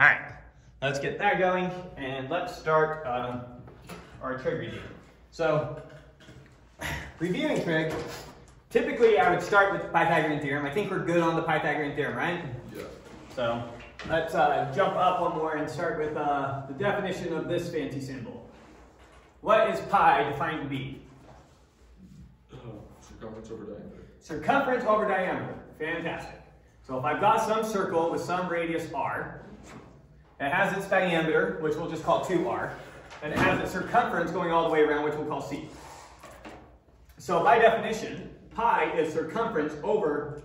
All right, let's get that going, and let's start our trig review. So, reviewing trig, typically I would start with the Pythagorean theorem. I think we're good on the Pythagorean theorem, right? Yeah. So, let's jump up one more and start with the definition of this fancy symbol. What is pi defined to be? Circumference over diameter. Circumference over diameter. Fantastic. So if I've got some circle with some radius r, it has its diameter, which we'll just call 2r, and it has its circumference going all the way around, which we'll call c. So by definition, pi is circumference over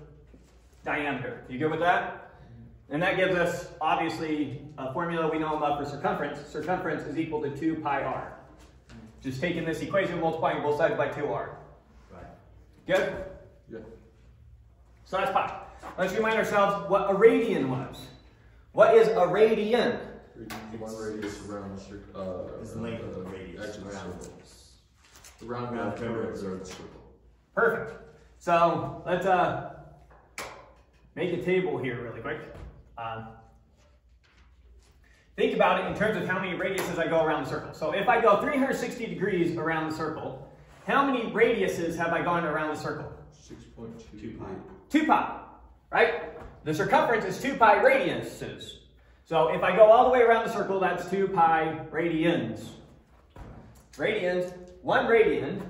diameter. You good with that? And that gives us, obviously, a formula we know about for circumference. Circumference is equal to 2 pi r. Just taking this equation, multiplying both sides by 2r. Right. Good? Yeah. So that's pi. Let's remind ourselves what a radian was. What is a radian? One radius around the circle. It's the length of the radius around the perimeter of the circle. Perfect. So let's make a table here really quick. Think about it in terms of how many radiuses I go around the circle. So if I go 360 degrees around the circle, how many radiuses have I gone around the circle? 6.2 pi. 2 pi, right? The circumference is 2 pi radiuses. So if I go all the way around the circle, that's 2 pi radians. Radians, 1 radian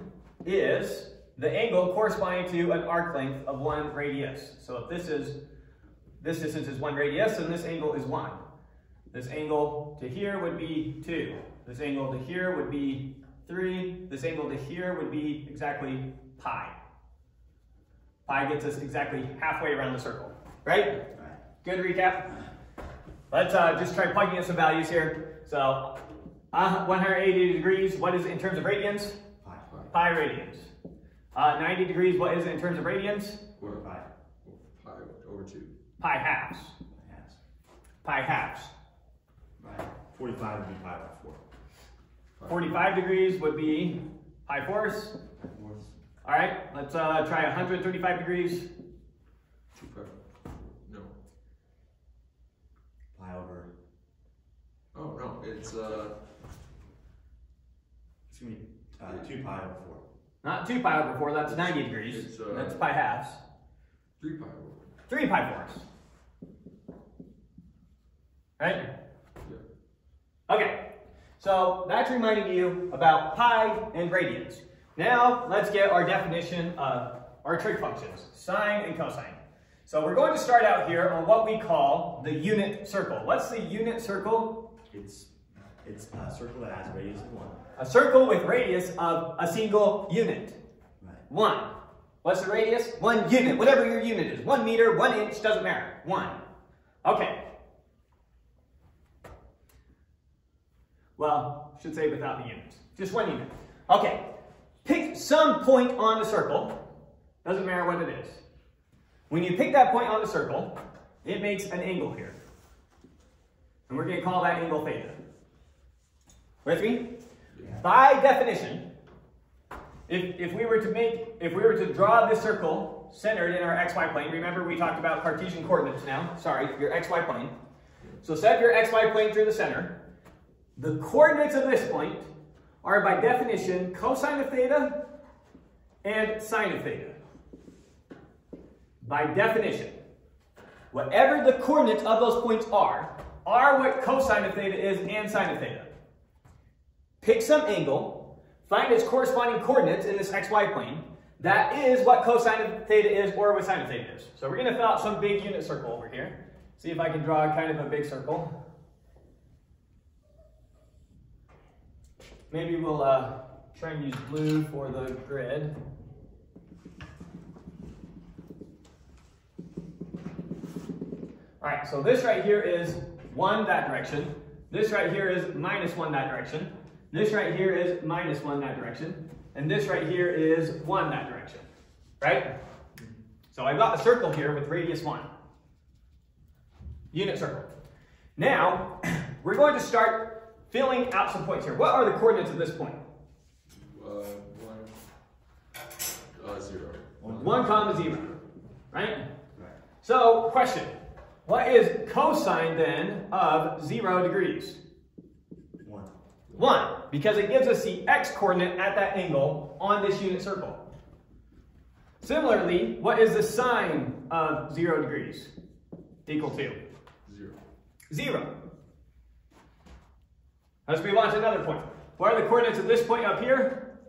is the angle corresponding to an arc length of 1 radius. So if this distance is 1 radius, and this angle is 1. This angle to here would be 2. This angle to here would be 3. This angle to here would be exactly pi. Pi gets us exactly halfway around the circle, right? Good recap. Let's just try plugging in some values here. So 180 degrees, what is it in terms of radians? Pi radians. 90 degrees, what is it in terms of radians? Quarter pi. Pi over 2. Pi halves. Pi halves. Right. 45 would be pi over 4. 45 degrees would be pi fourths. All right, let's try 135 degrees. 2 pi. No. Pi over. Oh no, it's gonna be 2 pi over 4. Not 2 pi over 4, that's 90 degrees. That's pi halves. 3 pi over 4. 3 pi fourths. Right? Yeah. Okay, so that's reminding you about pi and radians. Now, let's get our definition of our trig functions, sine and cosine. So we're going to start out here on what we call the unit circle. What's the unit circle? It's a circle that has a radius of 1. A circle with radius of a single unit. Right. 1. What's the radius? 1 unit, whatever your unit is. 1 meter, 1 inch, doesn't matter. 1. Okay. Well, should say without the units. Just 1 unit. Okay. Pick some point on the circle. Doesn't matter what it is. When you pick that point on the circle, it makes an angle here. And we're going to call that angle theta. With me? Yeah. By definition, if we were to draw this circle centered in our xy plane, remember we talked about Cartesian coordinates now. Sorry, your xy plane. So set your xy plane through the center. The coordinates of this point are by definition cosine of theta and sine of theta. By definition, whatever the coordinates of those points are what cosine of theta is and sine of theta. Pick some angle, find its corresponding coordinates in this xy plane. That is what cosine of theta is or what sine of theta is. So we're going to fill out some big unit circle over here. See if I can draw kind of a big circle. Maybe we'll try and use blue for the grid. All right, so this right here is 1 that direction. This right here is -1 that direction. This right here is -1 that direction. And this right here is 1 that direction, right? So I've got a circle here with radius 1. Unit circle. Now, we're going to start filling out some points here. What are the coordinates of this point? 0. 1, 0, right? So, question. what is cosine then of 0 degrees? 1. 1, because it gives us the x-coordinate at that angle on this unit circle. Similarly, what is the sine of 0 degrees? Equal to? 0. 0. Let's move on to another point. What are the coordinates of this point up here?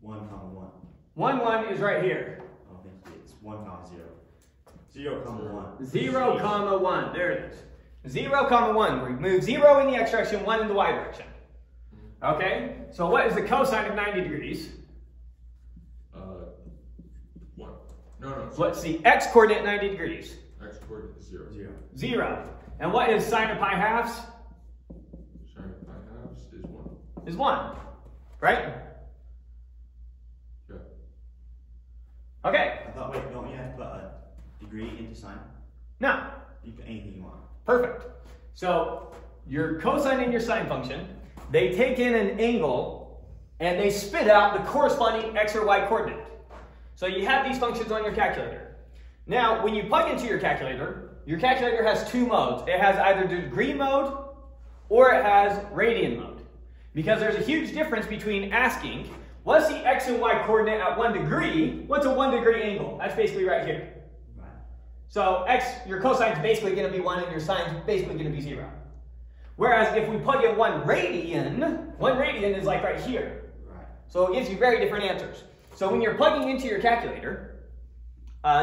1, 1. 1, 1 is right here. Oh, it's 1, 0. 0, 1. 0, comma 1. There it is. 0, comma 1. We move 0 in the x direction, 1 in the y direction. Okay? So what is the cosine of 90 degrees? 1. No. What's the x-coordinate at 90 degrees? X coordinate is 0. 0. And what is sine of pi halves? Sine of pi halves is 1. Is 1. Right? Yeah. Okay. I thought, wait, don't you have to put a degree into sine? No. You can put anything you want. Perfect. So your cosine and your sine function, they take in an angle and they spit out the corresponding x or y coordinate. So you have these functions on your calculator. Now, when you plug into your calculator has two modes. It has either degree mode or it has radian mode. Because there's a huge difference between asking, what's the x and y coordinate at 1 degree? What's a 1 degree angle? That's basically right here. Right. So your cosine is basically going to be 1 and your sine is basically going to be 0. Whereas if we plug in 1 radian is like right here. Right. So it gives you very different answers. So when you're plugging into your calculator,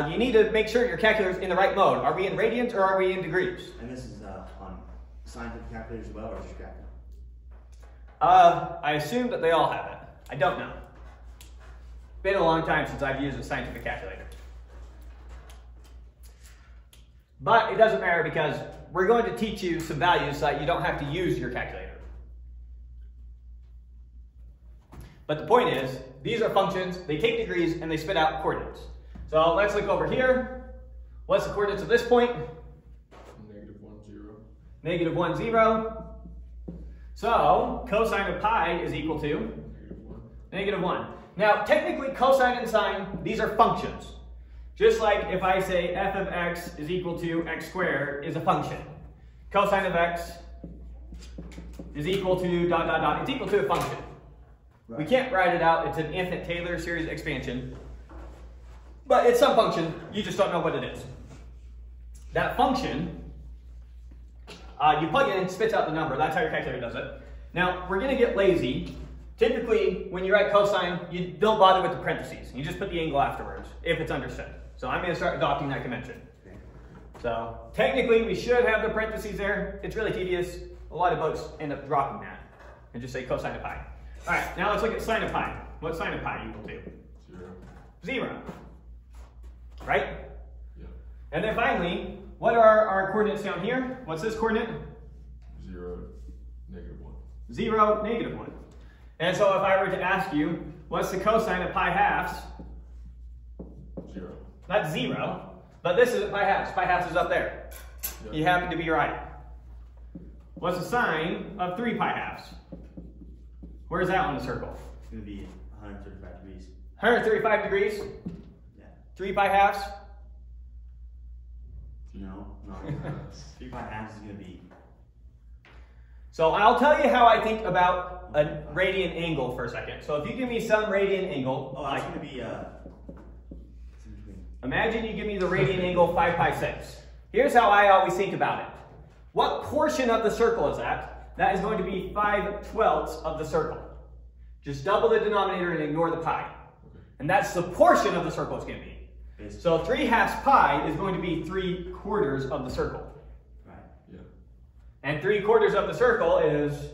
you need to make sure your calculator is in the right mode. Are we in radians or are we in degrees? And this is on scientific calculators as well, or just calculator? I assume that they all have it. I don't know. Been a long time since I've used a scientific calculator. But it doesn't matter because we're going to teach you some values so that you don't have to use your calculator. But the point is, these are functions, they take degrees and they spit out coordinates. So let's look over here. What's the coordinates of this point? -1, 0. -1, 0. So cosine of pi is equal to? -1. Now, technically, cosine and sine, these are functions. Just like if I say f of x is equal to x squared is a function. Cosine of x is equal to ... It's equal to a function. Right. We can't write it out. It's an infinite Taylor series expansion. But it's some function. You just don't know what it is. That function, you plug it in, spits out the number. That's how your calculator does it. Now, we're going to get lazy. Typically, when you write cosine, you don't bother with the parentheses. You just put the angle afterwards, if it's understood. So I'm going to start adopting that convention. Okay. So technically, we should have the parentheses there. It's really tedious. A lot of books end up dropping that and just say cosine of pi. All right, now let's look at sine of pi. What's sine of pi equal to? 0. 0. Right? Yeah. And then finally, what are our coordinates down here? What's this coordinate? 0, -1. 0, -1. And so if I were to ask you, what's the cosine of pi halves? 0. That's 0, but this isn't pi halves. Pi halves is up there. Yeah. You happen to be right. What's the sine of 3 pi halves? Where's that on the circle? It's going to be 135 degrees. 135 degrees? Yeah. 3 pi halves? No. 3 pi halves is going to be... So I'll tell you how I think about a radian angle for a second. So if you give me some radian angle, Oh, that's going to be... it's in between. Imagine you give me the radian angle 5 pi 6. Here's how I always think about it. What portion of the circle is that? That is going to be 5/12 of the circle. Just double the denominator and ignore the pi. And that's the portion of the circle it's going to be. So 3/2 pi is going to be 3/4 of the circle. Right. Yeah. And 3/4 of the circle is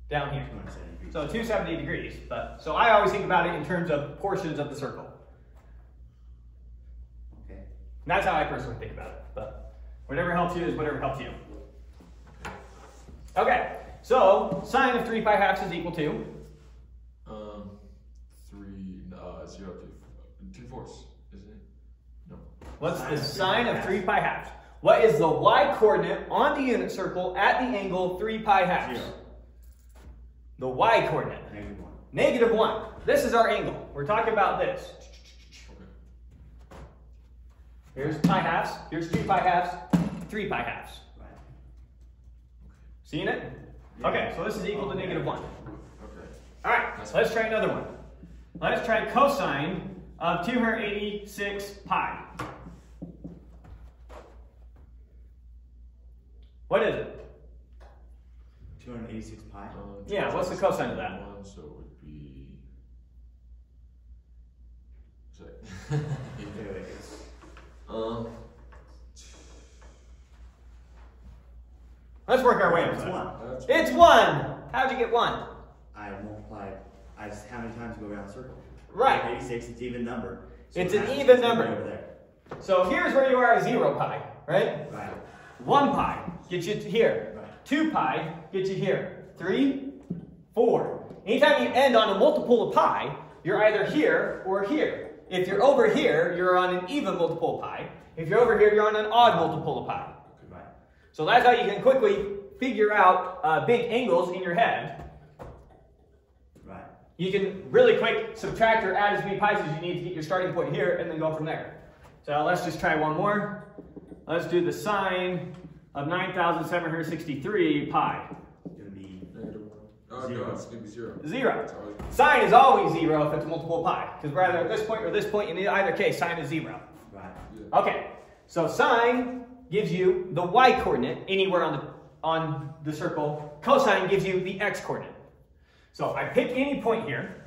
down here. 270 degrees. So 270 degrees. So I always think about it in terms of portions of the circle. Okay. And that's how I personally think about it. But whatever helps you is whatever helps you. Okay, so sine of 3 pi halves is equal to? 0 to 2/4, isn't it? No. What's the sine of 3 pi halves? What is the y coordinate on the unit circle at the angle 3 pi halves? 0. The y coordinate. -1. -1. This is our angle. We're talking about this. Okay. Here's pi halves. Here's 3 pi halves. 3 pi halves. Right. Seeing it? Yeah. Okay, so this is equal to negative 1. Okay. All right, so let's try another one. Let's try cosine of 286 pi. What is it? 286 pi. Yeah, what's the cosine of that? 1, so it would be. Sorry. Wait, Let's work our way up. It's to 1. it. It's 1. How'd you get 1? I multiplied. I just how many times go around the circle? Right. 86. It's an even number. So It's it an has to even be number. over there. So here's where you are at 0 pi, right? Right. 1 pi gets you here. Right. 2 pi gets you here. 3, 4. Anytime you end on a multiple of pi, you're either here or here. If you're over here, you're on an even multiple of pi. If you're over here, you're on an odd multiple of pi. Right. So that's how you can quickly figure out big angles in your head. Right. You can really quick subtract or add as many pi's as you need to get your starting point here and then go from there. So let's just try one more. Let's do the sine of 9,763 pi. It's going to be -1. Oh, no, it's going to be 0. 0. Sine is always 0 if it's a multiple of pi. Because we're either at this point or this point. In either case, sine is 0. right. Yeah. Okay. So sine gives you the y coordinate anywhere on the circle. Cosine gives you the x coordinate. So if I pick any point here,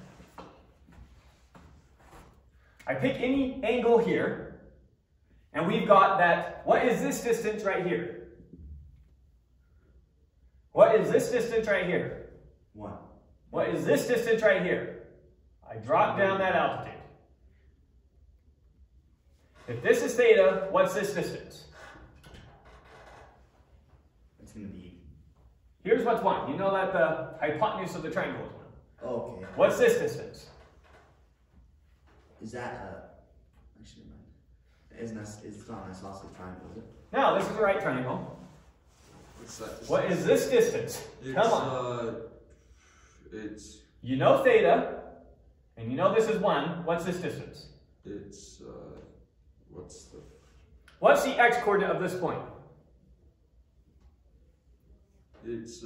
I pick any angle here, and we've got that, what is this distance right here? What is this distance right here? 1. What is this distance right here? I drop down that altitude. If this is theta, what's this distance? It's going to be. Here's what's 1. You know that the hypotenuse of the triangle is 1. Okay. What's this distance? Is that actually never mind. Isn't that? It's not an isosceles triangle, is it? No, this is a right triangle. What's that? What is this distance? Come on. It's. You know theta, and you know this is 1. What's this distance? It's. What's the x coordinate of this point? It's.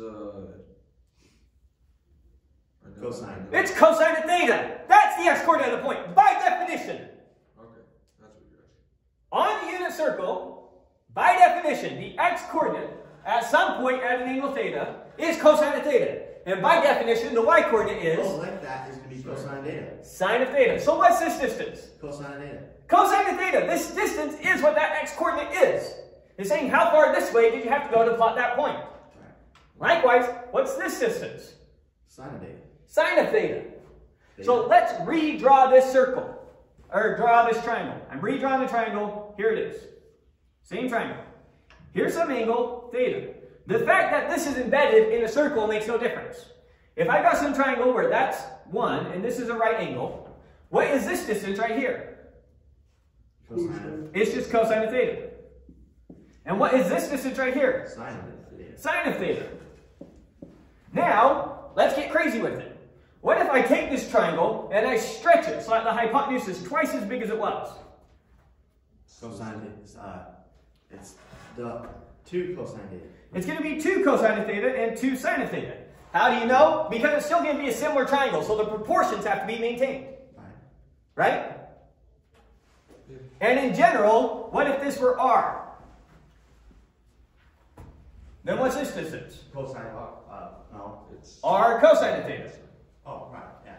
Cosine. It's cosine of theta. That's the x coordinate of the point, by definition. Okay, that's what you're asking. On the unit circle, by definition, the x coordinate at some point at an angle theta is cosine of theta. And by definition, the y coordinate is Oh, like that is going to be cosine theta. sine of theta. So what's this distance? Cosine theta. Cosine of theta. This distance is what that x coordinate is. It's saying how far this way did you have to go to plot that point. Right. Likewise, what's this distance? Sine of theta. Sine of theta. Theta. So let's redraw this circle, or draw this triangle. I'm redrawing the triangle. Here it is. Same triangle. Here's some angle, theta. The fact that this is embedded in a circle makes no difference. If I've got some triangle where that's 1, and this is a right angle, what is this distance right here? Cosine. It's just cosine of theta. And what is this distance right here? Sine of theta. Sine of theta. Now, let's get crazy with it. What if I take this triangle and I stretch it so that the hypotenuse is twice as big as it was? Cosine theta. It's the 2 cosine theta. It's going to be 2 cosine of theta and 2 sine of theta. How do you know? Because it's still going to be a similar triangle, so the proportions have to be maintained. Right. Right? And in general, what if this were r? Then what's this distance? Cosine. No. It's. r cosine of theta. Oh, right. Yeah.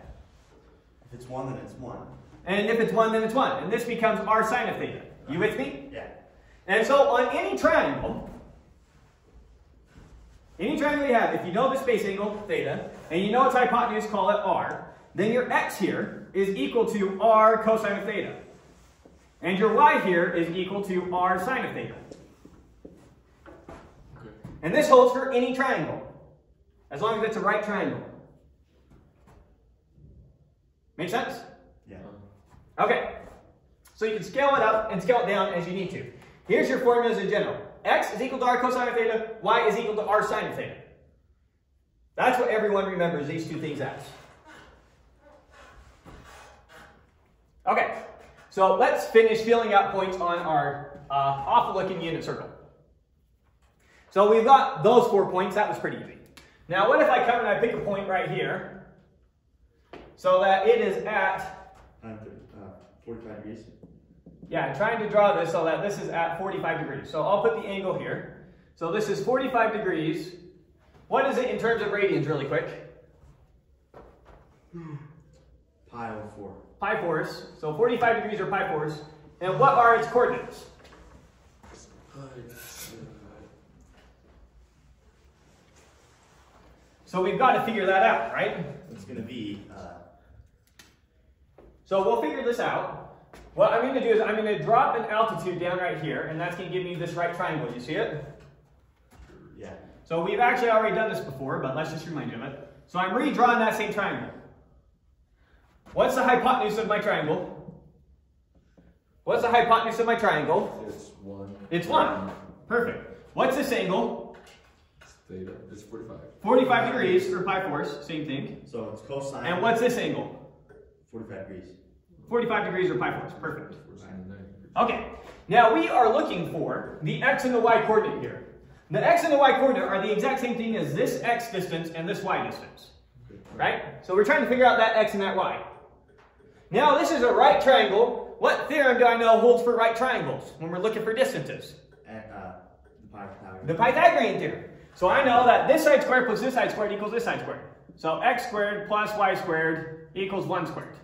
If it's 1, then it's 1. And if it's 1, then it's 1. And this becomes r sine of theta. You with me? Yeah. And so on any triangle you have, if you know the space angle, theta, and you know its hypotenuse, call it r, then your x here is equal to r cosine of theta. And your y here is equal to r sine of theta. Okay. And this holds for any triangle, as long as it's a right triangle. Make sense? Yeah. Okay. So you can scale it up and scale it down as you need to. Here's your formulas in general. X is equal to r cosine of theta. Y is equal to r sine of theta. That's what everyone remembers these two things as. Okay. So let's finish filling out points on our awful-looking unit circle. So we've got those 4 points. That was pretty easy. Now what if I come and I pick a point right here so that it is at 45 degrees. Yeah, I'm trying to draw this so that this is at 45 degrees. So I'll put the angle here. So this is 45 degrees. What is it in terms of radians really quick? Pi over 4. Pi fours. So 45 degrees are pi fours. And what are its coordinates? So we've got to figure that out, right? It's going to be... So we'll figure this out. What I'm going to do is I'm going to drop an altitude down right here, and that's going to give me this right triangle. You see it? Yeah. So we've actually already done this before, but let's just remind you of it. So I'm redrawing that same triangle. What's the hypotenuse of my triangle? What's the hypotenuse of my triangle? It's 1. It's 1. Perfect. What's this angle? It's theta. It's 45. 45 degrees, or pi fours, same thing. So it's cosine. And what's this angle? 45 degrees. 45 degrees or pi fours. Perfect. Right. Okay. Now we are looking for the x and the y coordinate here. The x and the y coordinate are the exact same thing as this x distance and this y distance. Right? So we're trying to figure out that x and that y. Now this is a right triangle. What theorem do I know holds for right triangles when we're looking for distances? The Pythagorean theorem. So I know that this side squared plus this side squared equals this side squared. So x squared plus y squared equals 1 squared.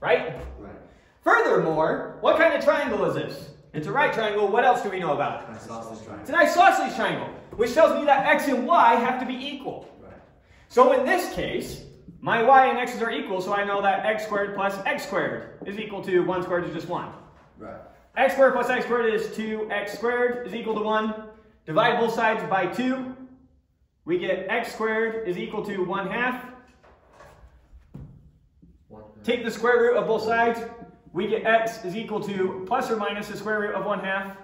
Right? Right. Furthermore, what kind of triangle is this? It's a right triangle. What else do we know about it? Isosceles triangle. It's an isosceles triangle, which tells me that x and y have to be equal. Right. So in this case, my y and x's are equal, so I know that x squared plus x squared is equal to 1 squared is just 1. Right. X squared plus x squared is 2x squared is equal to 1. Divide both sides by 2. We get x squared is equal to 1/2. Take the square root of both sides. We get x is equal to plus or minus the square root of 1/2.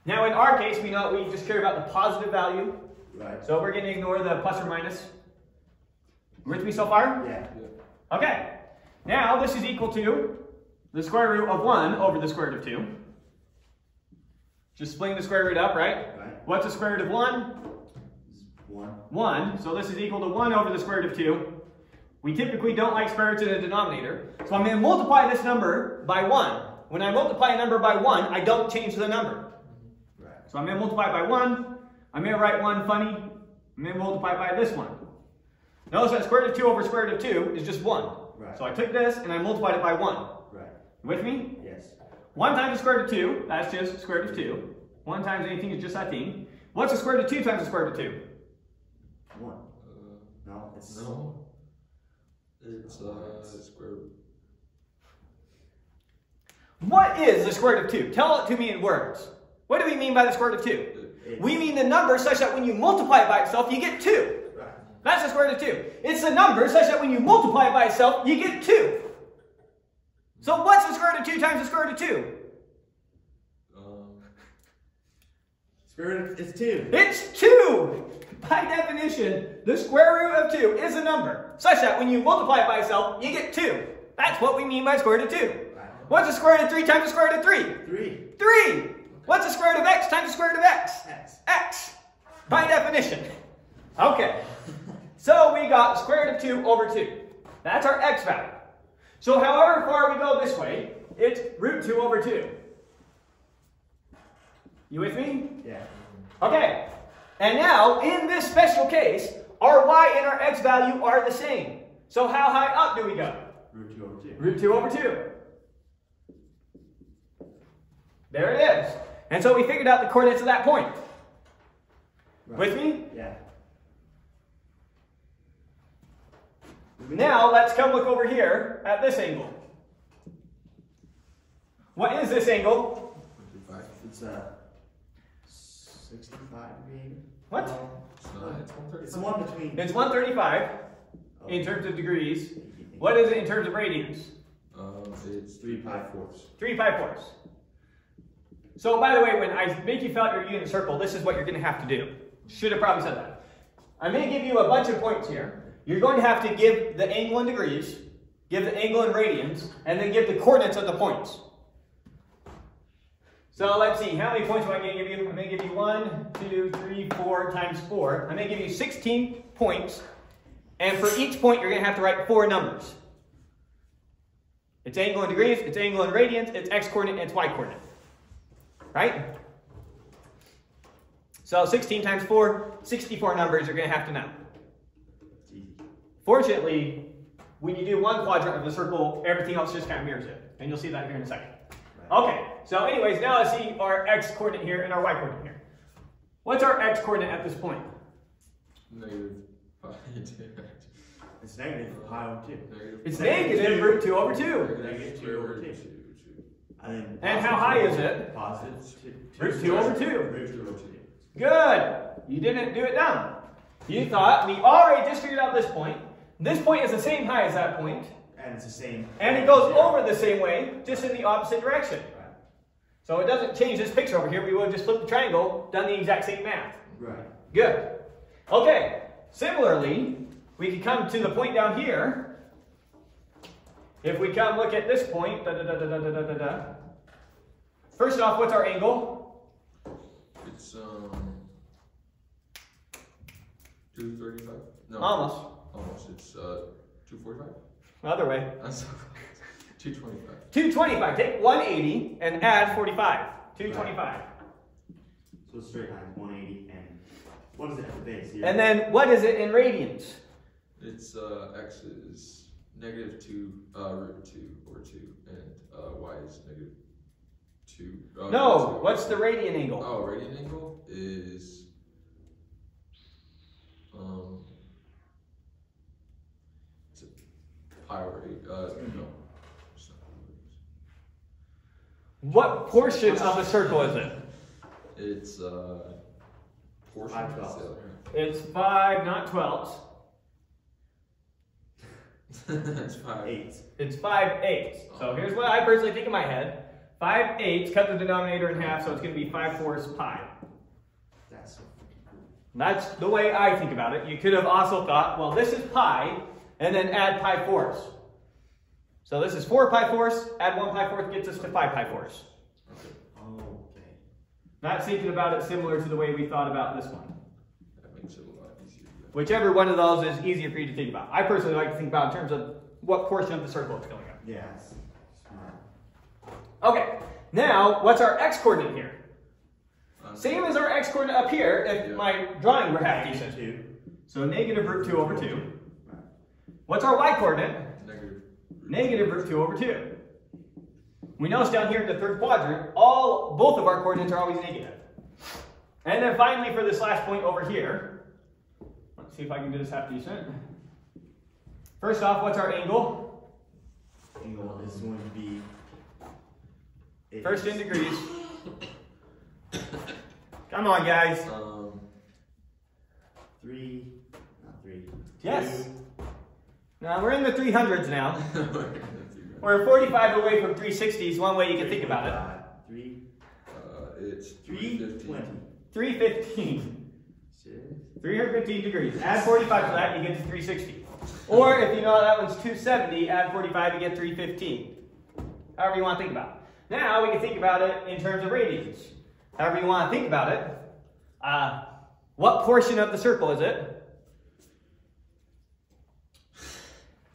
Now in our case, we know we just care about the positive value. Right. So we're going to ignore the plus or minus. With me so far? Yeah. Okay. Now this is equal to the square root of 1 over the square root of 2. Just splitting the square root up, right? Right. What's the square root of 1? 1. 1. So this is equal to 1 over the square root of 2. We typically don't like square roots in the denominator. So I'm going to multiply this number by 1. When I multiply a number by 1, I don't change the number. Right. So I'm going to multiply by 1. I'm going to write 1 funny. I'm going to multiply by this one. Notice that square root of 2 over square root of 2 is just 1. Right. So I took this and I multiplied it by 1. Right. With me? Yes. 1 times the square root of 2, that's just square root of 2. 1 times anything is just that thing. What's the square root of 2 times the square root of 2? 1. No, it's... No. It's square root. What is the square root of 2? Tell it to me in words. What do we mean by the square root of 2? We mean the number such that when you multiply it by itself, you get 2. Right. That's the square root of 2. It's the number such that when you multiply it by itself, you get 2. So what's the square root of 2 times the square root of 2? Square root is 2. It's 2! By definition, the square root of 2 is a number such that when you multiply it by itself, you get 2. That's what we mean by square root of 2. Right. What's the square root of 3 times the square root of 3? 3. 3! What's the square root of x times the square root of x? X. X. By definition. Okay. So we got square root of 2 over 2. That's our x value. So however far we go this way, it's root 2 over 2. You with me? Yeah. Okay. And now, in this special case, our y and our x value are the same. So how high up do we go? Root 2 over 2. Root 2 over 2. There it is. And so we figured out the coordinates of that point. Right. With me? Yeah. Now, let's come look over here at this angle. What is this angle? 25. It's 65 degree. What? It's not. It's 135. It's the one between. It's 135 in terms of degrees. What is it in terms of radians? It's 3 pi fourths. 3 pi fourths. So, by the way, when I make you fill out your unit circle, this is what you're going to have to do. Should have probably said that. I'm going to give you a bunch of points here. You're going to have to give the angle in degrees, give the angle in radians, and then give the coordinates of the points. So let's see, how many points am I going to give you? I'm going to give you 1, 2, 3, 4 times 4. I'm going to give you 16 points. And for each point, you're going to have to write 4 numbers. It's angle in degrees, it's angle in radians, it's x-coordinate, and it's y-coordinate. Right? So 16 times 4, 64 numbers you're going to have to know. Fortunately, when you do one quadrant of the circle, everything else just kind of mirrors it. And you'll see that here in a second. Okay, so anyways, now let's see our x-coordinate here and our y-coordinate here. What's our x-coordinate at this point? Negative pi 2. It's negative pi over 2. It's negative root 2 over 2. Negative 2 over 2. And how high is it? Positive Root 2 over 2. Root 2 over 2. Good. You didn't do it down. You thought, we already just figured out this point. This point is the same height as that point. And it's the same. And it goes over the same way, just in the opposite direction. Right. So it doesn't change this picture over here. We would have just flipped the triangle, done the exact same math. Right. Good. Okay. Similarly, we could come to the point down here. If we come look at this point, First off, what's our angle? It's 235. No. Almost. Almost. It's 245. Other way. 225. 225. Take 180 and add 45. 225. Right. So straight line 180 and what is it at the base here? And then what is it in radians? It's x is negative 2 root 2 over 2, and y is negative 2. No, what's the radian angle? Oh, radian angle is it's a pi over 8. No, it's not. What portion of the circle is it? It's portion. 5/12. It's 5, not 12ths. It's 5 8. It's 5/8. So here's what I personally think in my head. 5/8, cut the denominator in half, so it's going to be 5/4 pi. That's so freaking cool. That's the way I think about it. You could have also thought, well, this is pi, and then add pi fourths. So this is 4 pi fourths, add 1 pi fourth gets us to 5 pi fourths. Okay. Okay. Not thinking about it similar to the way we thought about this one. That makes it a lot easier. Whichever one of those is easier for you to think about. I personally like to think about in terms of what portion of the circle it's going on. Yeah. It's smart. Okay, now what's our x-coordinate here? Same as our x-coordinate up here if my drawing were half decent. 2. So negative root 2 over 2. What's our y-coordinate? Negative root 2 over 2. We notice down here in the third quadrant, both of our coordinates are always negative. And then finally for this last point over here, let's see if I can do this half decent. First off, what's our angle? Angle is going to be. First in degrees. Come on, guys. 3. Not 3. Yes. 2. Now we're in the 300s now. We're 45 away from 360s, one way you can think about it. 3. It's 320. 315. 315 degrees. Add 45 to that, you get to 360. Or if you know that one's 270, add 45, you get 315. However you want to think about it. Now we can think about it in terms of radians. However you want to think about it. What portion of the circle is it?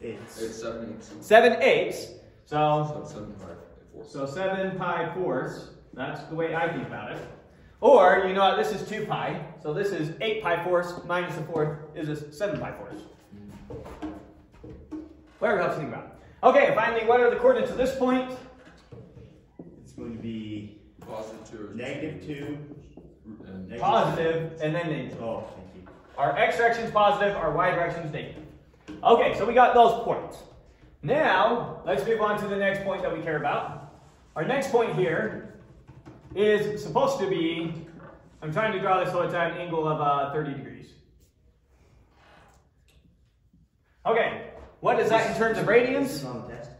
It's 7/8. So 7 pi 4. So 7 pi fourths. That's the way I think about it. Or, you know, this is 2 pi. So this is 8 pi fourths minus a fourth is 7 pi fourths. Whatever helps you think about it. Okay, finally, what are the coordinates of this point? It's going to be Positive 2 or negative 2. and Positive and then negative. Oh, thank you. Our x direction is positive, our y direction is negative. Okay, so we got those points. Now, let's move on to the next point that we care about. Our next point here is supposed to be, I'm trying to draw this so it's at an angle of 30 degrees. Okay, what is that in terms of This is radians? on the test.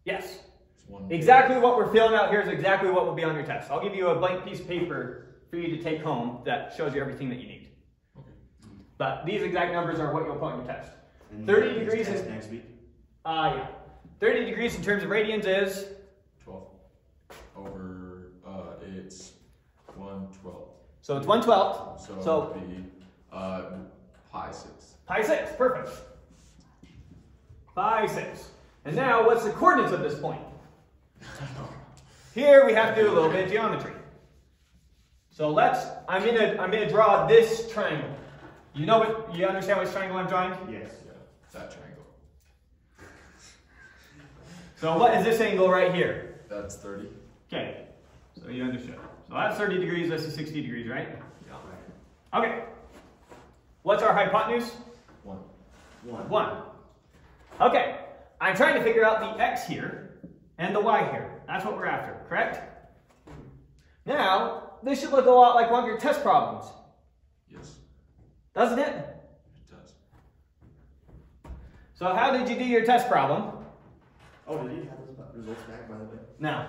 Yes. it's 1. Exactly what we're filling out here is exactly what will be on your test. I'll give you a blank piece of paper for you to take home that shows you everything that you need. Okay. But these exact numbers are what you'll put on your test. And 30 this degrees test is- next week. Yeah. 30 degrees in terms of radians is 12 over it's 1/12. So it's 1/12. So, So it would be pi 6. pi 6, perfect. Pi 6. And now what's the coordinates of this point? Here we have to do a little bit of geometry. So I'm gonna draw this triangle. You understand which triangle I'm drawing? Yes. Yeah, that triangle. So what is this angle right here? That's 30. Okay, so you understood. So that's 30 degrees, this is 60 degrees, right? Yeah. Okay. What's our hypotenuse? 1. 1. Okay, I'm trying to figure out the x here and the y here. That's what we're after, correct? Now, this should look a lot like one of your test problems, Yes, doesn't it? it does. So how did you do your test problem? Oh, did you have those results back, by the way? Now,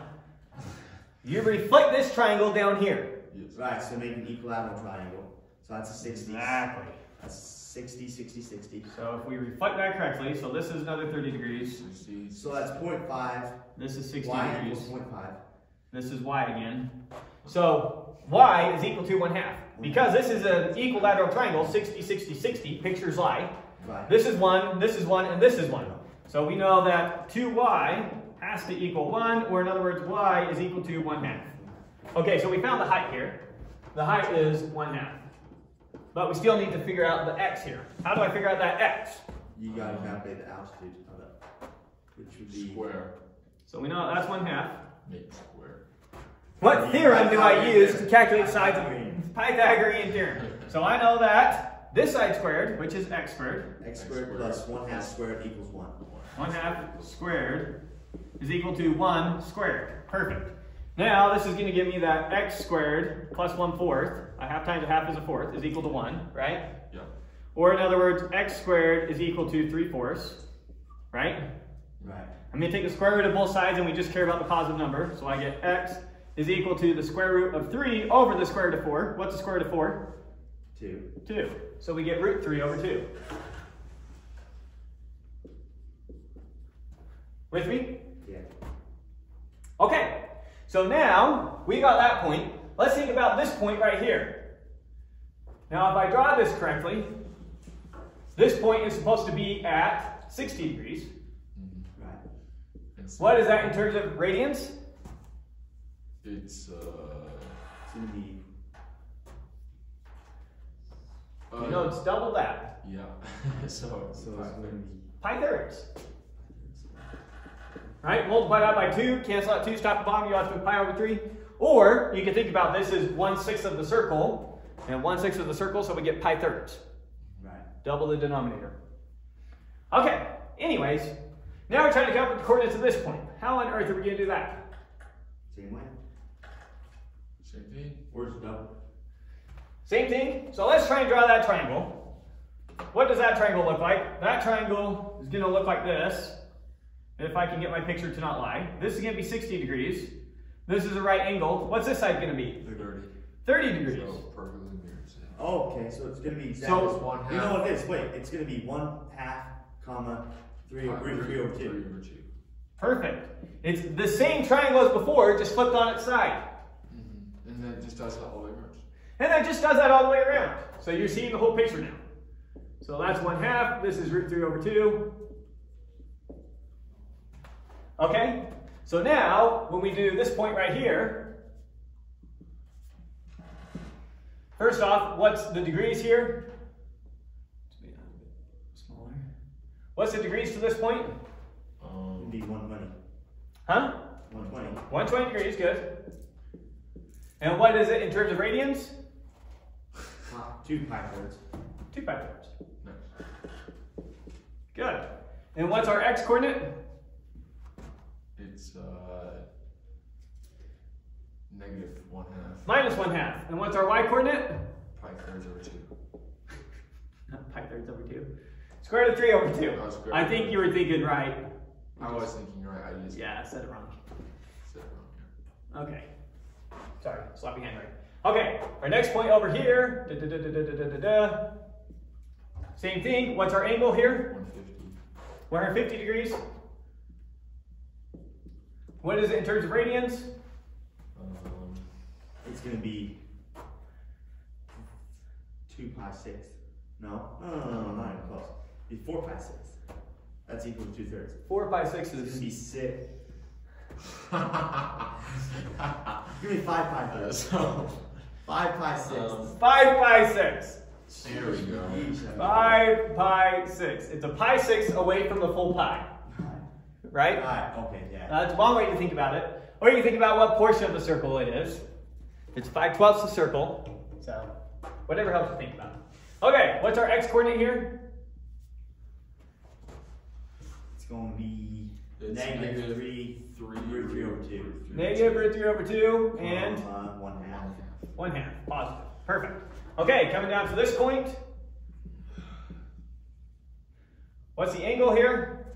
you reflect this triangle down here. Yes. Right, so make an equilateral triangle. So that's a 60. Exactly. That's 60, 60, 60. So if we reflect that correctly, so this is another 30 degrees. 60. So that's 0.5. This is 60 Y degrees. equals 0.5. This is y again. So y is equal to 1/2. Because this is an equilateral triangle, 60, 60, 60, pictures lie. Right. This is 1, and this is 1. So we know that 2y has to equal 1, or in other words, y is equal to 1/2. Okay, so we found the height here. The height is 1/2. But we still need to figure out the x here. How do I figure out that x? You gotta calculate the altitude of it, which would be Square. So we know that's 1/2. Make square. What theorem do I use to calculate sides of Pythagorean theorem? So I know that this side squared, which is x squared, x squared plus 1/2 squared equals 1. 1/2 squared is equal to 1 squared. Perfect. Now this is going to give me that x squared plus 1/4. A half times a half is a fourth is equal to 1, right? Yeah. Or in other words, x squared is equal to 3/4, right? Right. I'm going to take the square root of both sides and we just care about the positive number. So I get x is equal to the square root of 3 over the square root of 4. What's the square root of 4? 2. 2. So we get root 3 over 2. With me? Yeah. Okay. So now we got that point. Let's think about this point right here. Now if I draw this correctly, this point is supposed to be at 60 degrees. Right. What is that in terms of radians? It's It's gonna be. You know, it's double that. yeah. so So it's gonna be. Pi thirds. Right? Multiply that by 2, cancel out 2, stop at the bottom, you have to put pi over 3. Or you can think about this as 1/6 of the circle, and 1/6 of the circle, so we get pi thirds. Right. Double the denominator. Okay, anyways, now we're trying to come up with the coordinates of this point. How on earth are we going to do that? Same way. same thing. Where's double? Same thing. So let's try and draw that triangle. What does that triangle look like? That triangle is going to look like this. If I can get my picture to not lie. This is going to be 60 degrees. This is a right angle. What's this side going to be? 30. 30 degrees. So perfectly mirrors it. Oh, okay, so it's gonna be exactly. So, 1/2. You know what it is? Wait, it's gonna be 1/2, comma, 3 over 2. 3 over 2. Perfect. It's the same triangle as before, just flipped on its side. And then it just does that all the way around. And that just does that all the way around. So you're seeing the whole picture now. So that's 1/2. This is root 3 over 2. Okay? So now, when we do this point right here, first off, what's the degrees here? Let's make that a bit smaller. What's the degrees to this point? It'd be 120. Huh? 120. 120 degrees, good. And what is it in terms of radians? 2 pi thirds. 2 pi thirds. Nice. Good. And what's our x coordinate? It's negative 1/2. Minus 1/2. And what's our y coordinate? Pi thirds over 2. Not pi thirds over 2. Square root of 3 over 2. Oh, square I root think of you were thinking right. I was thinking right. I just Yeah, I said it wrong. said it wrong here. Okay. Sorry, sloppy handwriting. Okay, our next point over here. Same thing. What's our angle here? 150. 150 degrees. What is it in terms of radians? it's going to be 2 pi 6. No, not even close. It'd be 4 pi 6. That's equal to 2/3. 4 pi 6 It's going to is be 6. Give me 5 pi 3. So, 5 pi 6. 5 pi 6. there we go. 5 pi 6. It's a pi 6 away from the full pi. Right? Okay, yeah. That's one way to think about it. Or you can think about what portion of the circle it is. It's 5/12 the circle. So, whatever helps you think about it. Okay, what's our x-coordinate here? It's going to be It's negative 3 root 3 over 2. Negative root 3 over 2 and 1/2. 1/2. Positive. Perfect. Okay, coming down to this point. What's the angle here?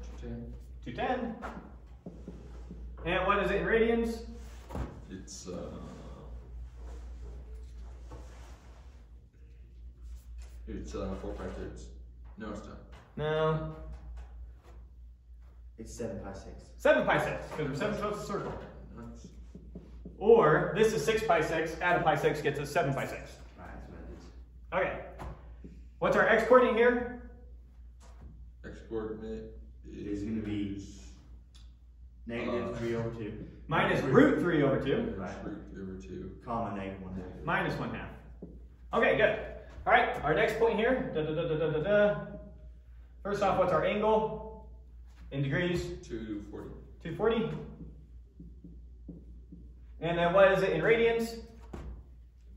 210. And what is it in radians? It's 4 pi 3. No, it's not. No. It's 7 pi 6. 7 pi 6, because we're 7/12 the circle. That's, Or this is 6 pi 6, add a pi 6 gets us 7 pi 6. Right, that's what it is. Okay. What's our x-coordinate here? x-coordinate It's going to be negative 3 over 2. Minus root 3 over 2. Right. root 3 over 2. Comma negative 1/2. Minus 1/2. Okay, good. All right, our next point here. First off, what's our angle? In degrees? 240. 240. And then what is it in radians?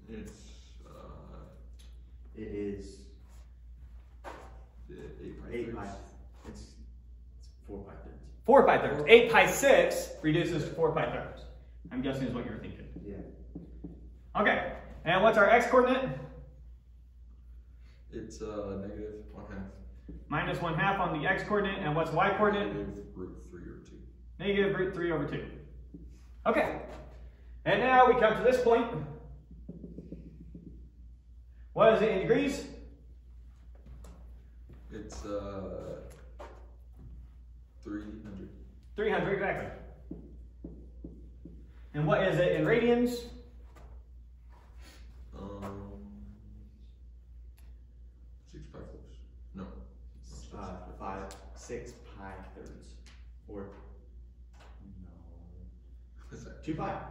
It's It is 8 pi 8 3. pi. It's 4 pi 3. 4 pi thirds. 8 pi 6 reduces to 4 pi thirds. I'm guessing is what you were thinking. Yeah. Okay, and what's our x-coordinate? It's negative 1/2. Minus 1/2 on the x-coordinate, and what's y-coordinate? Negative root 3 over 2. Negative root 3 over 2. Okay, and now we come to this point. What is it in degrees? It's 300. 300, exactly. And what is it in radians? 6 pi 4. No. 6 pi thirds. Or no. What's that? 2 pi.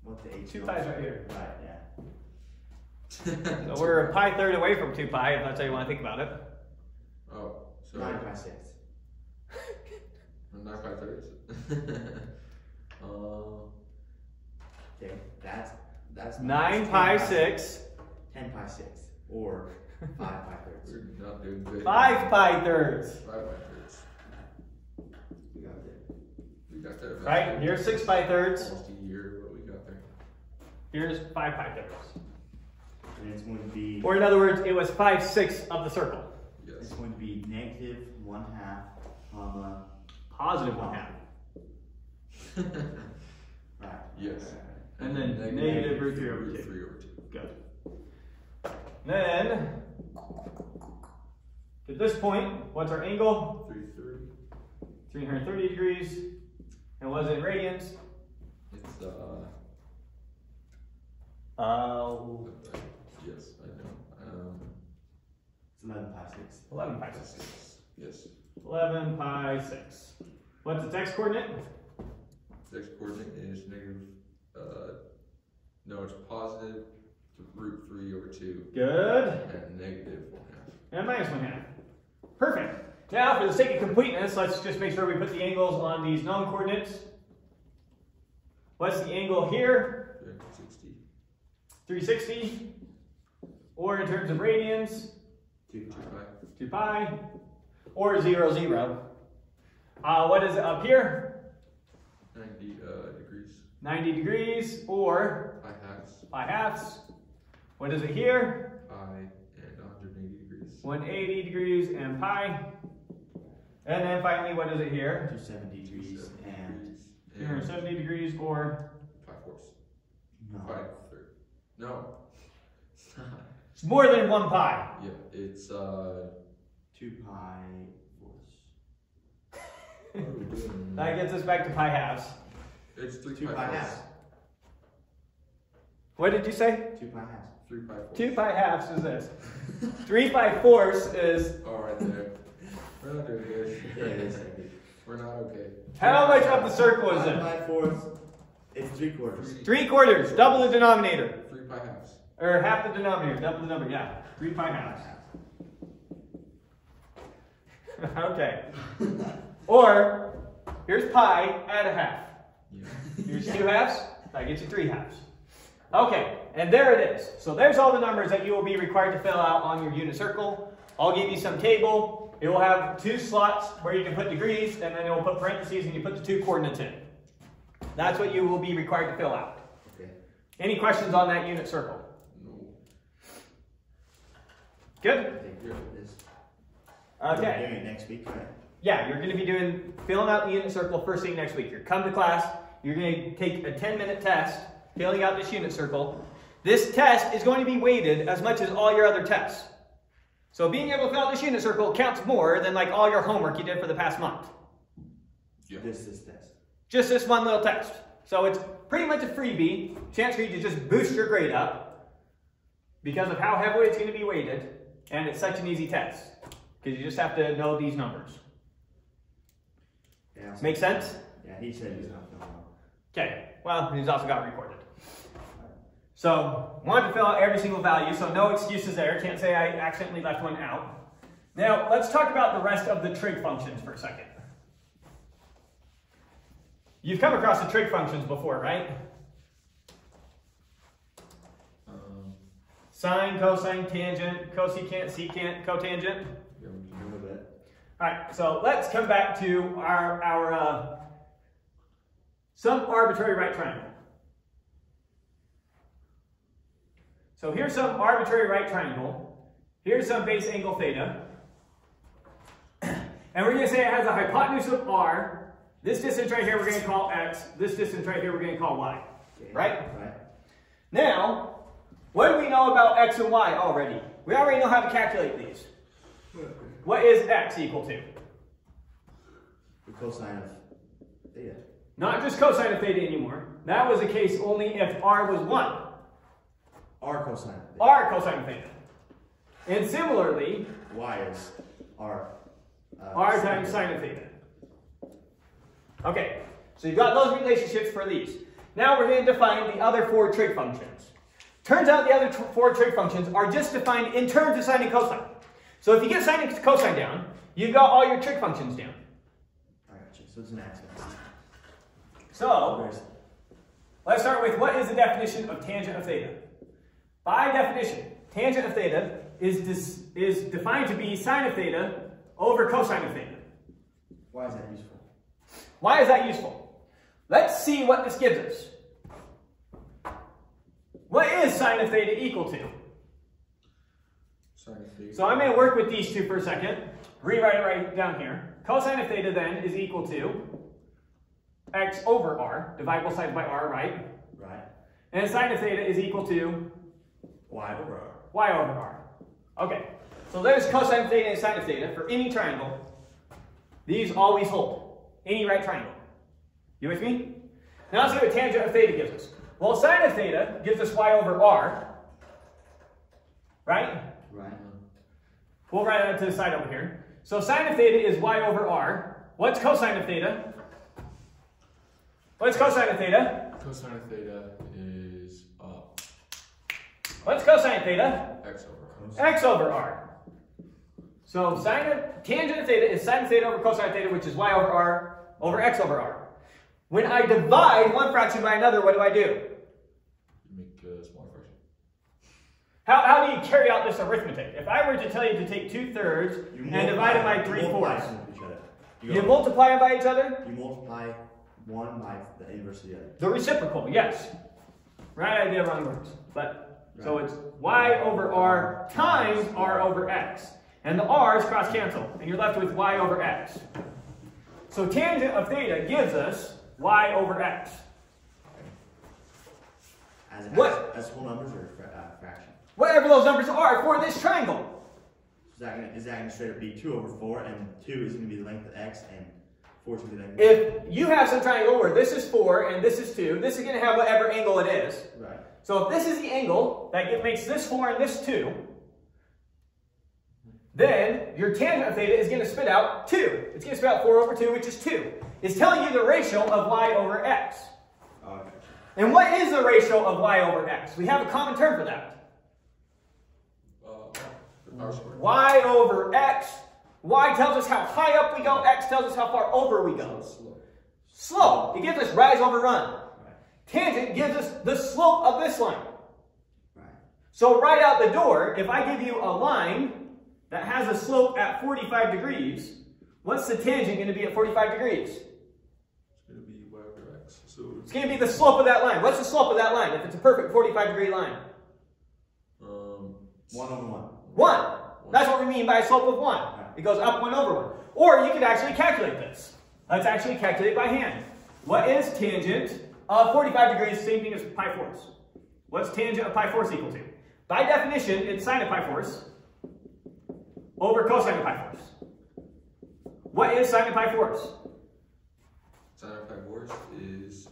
What's the H? 2 pi's right here. Right, yeah. So we're a pi third away from 2 pi, if that's how you want to think about it. Oh, so 9 pi 6. 9 pi 3. Okay, that's 9 pi 6. 10 pi 6. Or 5 pi thirds. We're not doing good. 5 pi thirds. 5 pi 3. We got there. We got there. Right, here's 6 pi thirds. Almost a year, but we got there. Here's 5 pi thirds. And it's going to be. Or in other words, it was 5/6 of the circle. Yes. It's going to be negative 1/2, comma. Positive 1/2. Right. Yes. And then negative root 3 over 2. 3 over 2. Good. Then, to this point, what's our angle? 330. 330 degrees. And what is it in radians? It's yes, I know. It's 11 pi 6. 11 pi 6. Yes. 11 pi 6. What's its x-coordinate? The x-coordinate is negative. No, it's positive root 3 over 2. Good. And negative 1/2. And minus 1/2. Perfect. Now, for the sake of completeness, let's just make sure we put the angles on these known coordinates. What's the angle here? 360. 360. Or in terms of radians, 2 pi. 2 pi. 2 pi. Or 0, 0. What is it up here? 90 degrees. 90 degrees or Pi halves. pi halves. What is it here? Pi and 180 degrees. 180 degrees and pi. And then finally, what is it here? 270 degrees and. 270 degrees or Pi fourths. No. Pi third. No. It's not. it's more than 1 pi. Yeah, it's 2 pi fourths. what are we doing? That gets us back to pi halves. It's 3 2 pi pi fourths. halves. What did you say? 2 pi halves. 3 pi 4. 2 pi halves is this. 3 pi fourths is... Oh, right there. We're not doing good. Yeah, it is. We're not okay. How much of the circle is 5 it? pi fourths. It's 3/4. 3/4. Double the denominator. 3 pi halves. Or half the denominator. Double the number. Yeah. 3 pi halves. Okay. Or, here's pi, add a half. Yeah. Here's 2 halves. That gets you 3 halves. Okay, and there it is. So there's all the numbers that you will be required to fill out on your unit circle. I'll give you some table. It will have 2 slots where you can put degrees, and then it will put parentheses, and you put the 2 coordinates in. That's what you will be required to fill out. Okay. Any questions on that unit circle? No. Good? I think you're with this. Okay. We're doing it next week, right? Yeah, you're going to be filling out the unit circle first thing next week. You're come to class. You're going to take a 10-minute test filling out this unit circle. This test is going to be weighted as much as all your other tests. So being able to fill out this unit circle counts more than like all your homework you did for the past month. Yeah. Just this test. Just this one little test. So it's pretty much a freebie. Chance for you to just boost your grade up because of how heavily it's going to be weighted. And it's such an easy test. Because you just have to know these numbers. Yeah, Make sense? Yeah, he said he's not filling out. Okay. Well, he's also got recorded. So, wanted to fill out every single value, so no excuses there. Can't say I accidentally left one out. Now, let's talk about the rest of the trig functions for a second. You've come across the trig functions before, right? Sine, cosine, tangent, cosecant, secant, cotangent. Yeah, we A little bit. All right, so let's come back to our some arbitrary right triangle. So here's some arbitrary right triangle. Here's some base angle theta. And we're going to say it has a hypotenuse of r. This distance right here we're going to call x. This distance right here we're going to call y. Okay. Right? Right. Now, what do we know about x and y already? We already know how to calculate these. What is x equal to? The cosine of theta. Not just cosine of theta anymore. That was the case only if r was 1. R cosine of theta. R cosine of theta. And similarly, Y is R. r times sine of theta. Okay, so you've got those relationships for these. Now we're going to define the other 4 trig functions. Turns out the other 4 trig functions are just defined in terms of sine and cosine. So if you get sine and cosine down, you've got all your trig functions down. I got you. So it's an axis. So, let's start with what is the definition of tangent of theta? By definition, tangent of theta is defined to be sine of theta over cosine of theta. Why is that useful? Why is that useful? Let's see what this gives us. What is sine of theta equal to? Sine of theta. So I'm going to work with these two for a second. Rewrite it right down here. Cosine of theta then is equal to x over r. Divide both sides by r, right? Right. And sine of theta is equal to Y over R. y over r. Okay, so there's cosine of theta and sine of theta for any triangle. These always hold. Any right triangle. You with me? Now let's see what tangent of theta gives us. Well, sine of theta gives us y over r. Right? Right. We'll write it to the side over here. So sine of theta is y over r. What's cosine of theta? What's cosine of theta? Cosine of theta is up. What's cosine of theta? X over. X over r. So tangent of theta is sine of theta over cosine of theta, which is y over r over x over r. When I divide one fraction by another, what do? You make a small fraction. How do you carry out this arithmetic? If I were to tell you to take 2/3 and divide it by 3/4, you multiply them by each other? You multiply one by the inverse of the other. The reciprocal, yes. Right idea, wrong words. But so it's y over r times r over x. And the r's cross cancel, and you're left with y over x. So tangent of theta gives us y over x. What? As whole numbers or fraction? Whatever those numbers are for this triangle. Is that going to straight up be 2 over 4, and 2 is going to be the length of x, and 4 is going to be the length of If you have some triangle where this is 4 and this is 2, this is going to have whatever angle it is. Right. So if this is the angle that makes this 4 and this 2, then your tangent of theta is going to spit out 2. It's going to spit out 4 over 2, which is 2. It's telling you the ratio of y over x. Okay. And what is the ratio of y over x? We have a common term for that. Power squared. Y over x. Y tells us how high up we go. X tells us how far over we go. Slope. It gives us rise over run. Right. Tangent gives us the slope of this line. Right. So right out the door, if I give you a line that has a slope at 45 degrees, what's the tangent going to be at 45 degrees? It's going to be y over x. So It's going to be the slope of that line. What's the slope of that line if it's a perfect 45-degree line? 1 over 1. 1. That's what we mean by a slope of 1. It goes up 1 over 1. Or you could actually calculate this. Let's actually calculate by hand. What is tangent of 45 degrees? Same thing as pi fourths. What's tangent of pi fourths equal to? By definition, it's sine of pi fourths over cosine of pi fourths. What is sine of pi fourths? sine of pi fourths is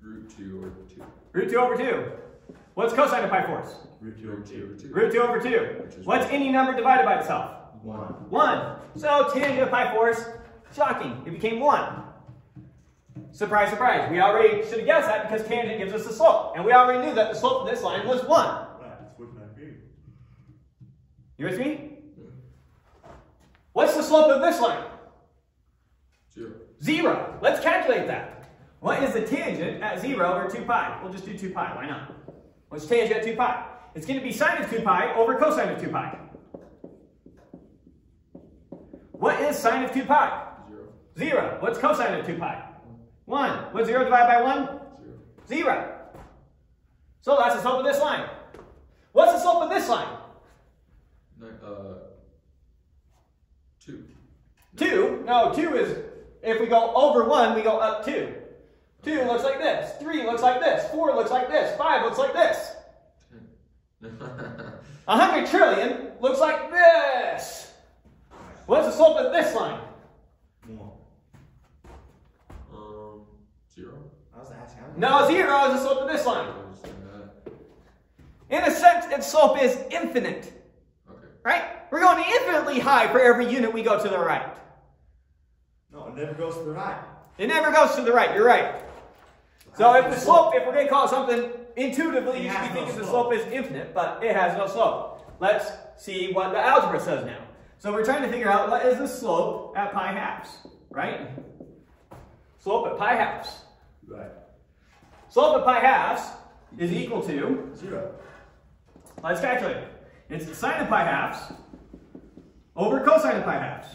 root 2 over 2. Root 2 over 2. What's cosine of pi fourths? Root 2 over 2. Root 2 over 2. What's any number divided by itself? 1. 1. So tangent of pi fourths, shocking, it became 1. Surprise, surprise. We already should have guessed that because tangent gives us the slope. And we already knew that the slope of this line was 1. Right, that's what I mean. You with me? What's the slope of this line? 0. 0. Let's calculate that. What is the tangent at 0 over 2 pi? We'll just do 2 pi. Why not? What's tangent at 2 pi? It's going to be sine of 2 pi over cosine of 2 pi. What is sine of 2 pi? 0. 0. What's cosine of 2 pi? 1. What's 0 divided by 1? 0. 0. So that's the slope of this line. What's the slope of this line? 2. 2? No, 2 is, if we go over 1, we go up 2. 2 looks like this. 3 looks like this. 4 looks like this. 5 looks like this. 100 trillion looks like this. What's the slope of this line? 1. 0. I was asking. No, 0 is the slope of this line. I understand that. In a sense, its slope is infinite. Okay. Right? We're going infinitely high for every unit we go to the right. No, it never goes to the right. It never goes to the right. You're right. So if the slope, if we're going to call it something, intuitively you should be thinking the slope is infinite, but it has no slope. Let's see what the algebra says now. So we're trying to figure out what is the slope at pi halves, right? Slope at pi halves. Right. Slope at pi halves is equal to, 0. let's calculate it. It's sine of pi halves over cosine of pi halves.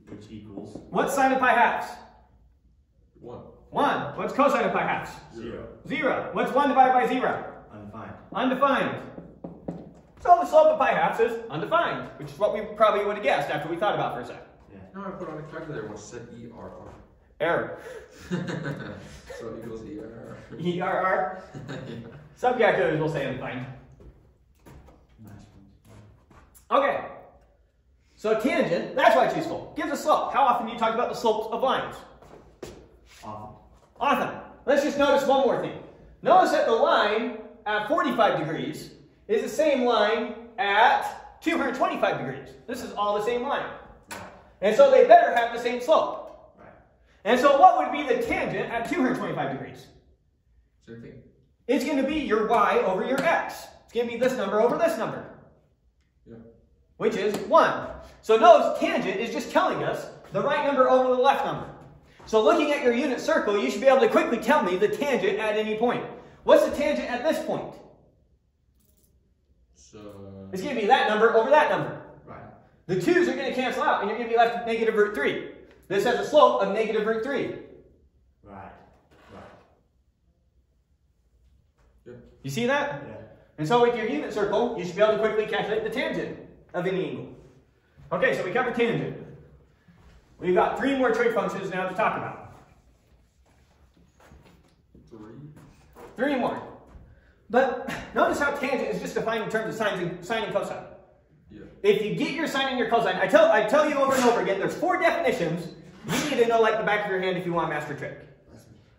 Which equals What's sine of pi halves? 1. 1. What's cosine of pi halves? 0. 0. What's 1 divided by 0? Undefined. Undefined. So the slope of pi halves is undefined, which is what we probably would have guessed after we thought about it for a second. Yeah. No, I put on a calculator once said ERR. Error. So it equals ERR. ERR. Yeah. Some calculators will say undefined. Nice Okay. So tangent, that's why it's useful. Gives a slope. How often do you talk about the slopes of lines? one. Often. Let's just notice one more thing. Notice that the line at 45 degrees is the same line at 225 degrees. This is all the same line. Right. And so they better have the same slope. Right. And so what would be the tangent at 225 degrees? Same thing. It's going to be your y over your x. It's going to be this number over this number. Yeah. Which is 1. So notice tangent is just telling us the right number over the left number. So looking at your unit circle, you should be able to quickly tell me the tangent at any point. What's the tangent at this point? So It's going to be that number over that number. Right. The 2's are going to cancel out, and you're going to be left with negative root 3. This has a slope of negative root 3. Right. Right. yeah. You see that? Yeah. And so with your unit circle, you should be able to quickly calculate the tangent of any angle. Okay, so we covered tangent. We've got 3 more trig functions now to talk about. 3 more. But notice how tangent is just defined in terms of sine and cosine. Yeah. If you get your sine and your cosine, I tell you over and over again, there's 4 definitions you need to know like the back of your hand if you want to master trig.